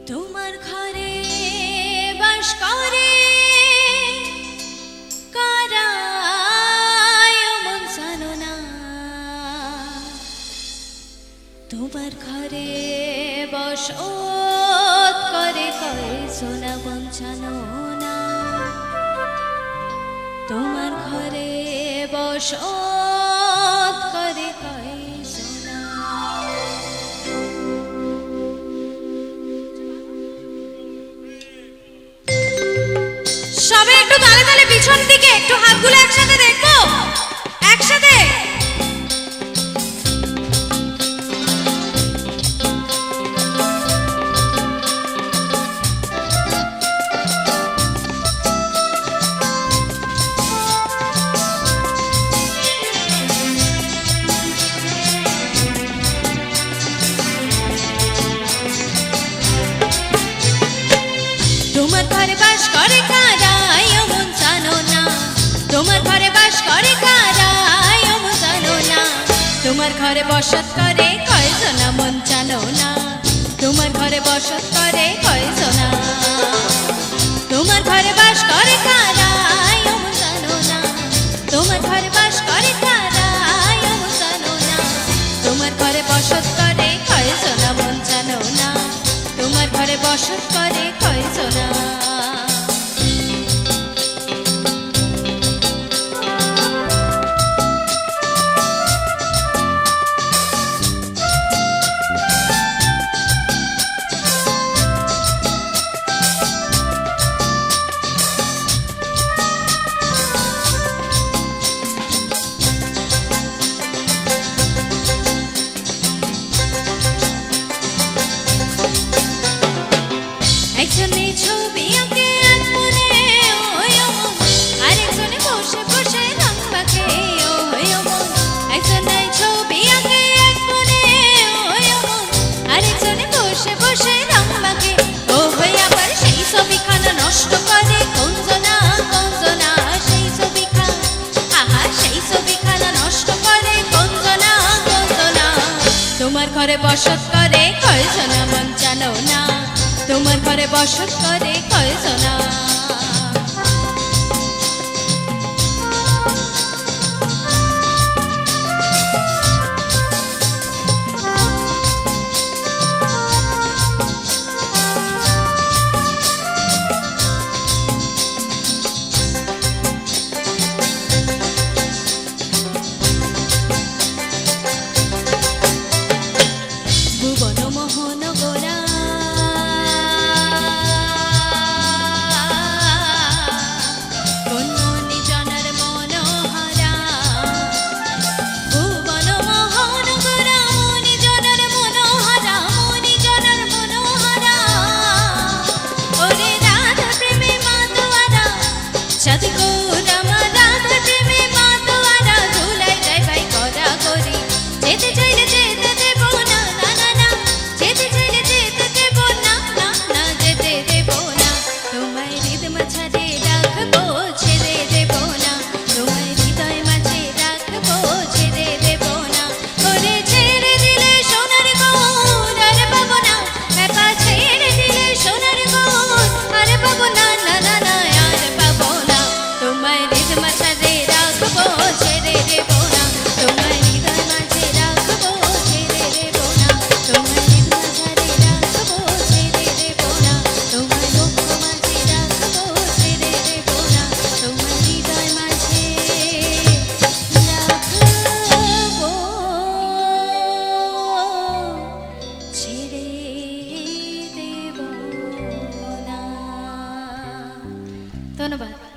তোমার ঘরে বাস করে কারা মন জানো না, তোমার ঘরে বসত করে কয় সোনা বঞ্চানো না, তোমার ঘরে বসত করে কয় সোনা। সবে একটু তালে তালে পিছন দিকে একটু হাতগুলো একসাথে দেখবো, একসাথে। তোমার ঘরে বাস করে কারা মন জানো না, তোমার ঘরে বাস করে কারা মন জানো না, তোমার ঘরে বসত করে কয়জনা মন জানো না, তোমার ঘরে বসত করে কয়জনা, তোমার ঘরে বাস করে কারা মন জানো না, তোমার ঘরে বাস করে কারা মন জানো না, তোমার ঘরে বসত করে কয়জনা মন জানো না, তোমার ঘরে বসত করে কয়জনা। একজনে ছবি আঁকে এক মনে ওই অমন, আরেকজনে বসে বসে রং মাখে ওই অমন, একজনে ছবি আঁকে এক মনে ওই অমন, আরেকজনে বসে বসে রং মাখে ও হই, আবার সেই ছবিখানা নষ্ট করে কঞ্জনা কঞ্জনা, সেই ছবিখানা আহা সেই ছবিখানা নষ্ট করে কঞ্জনা কঞ্জনা। তোমার ঘরে বসত করে কয়জনা মন জানো না, তোমার ঘরে বসত করে কয়জনা। ভুবন মোহন গোরা ধন্যবাদ।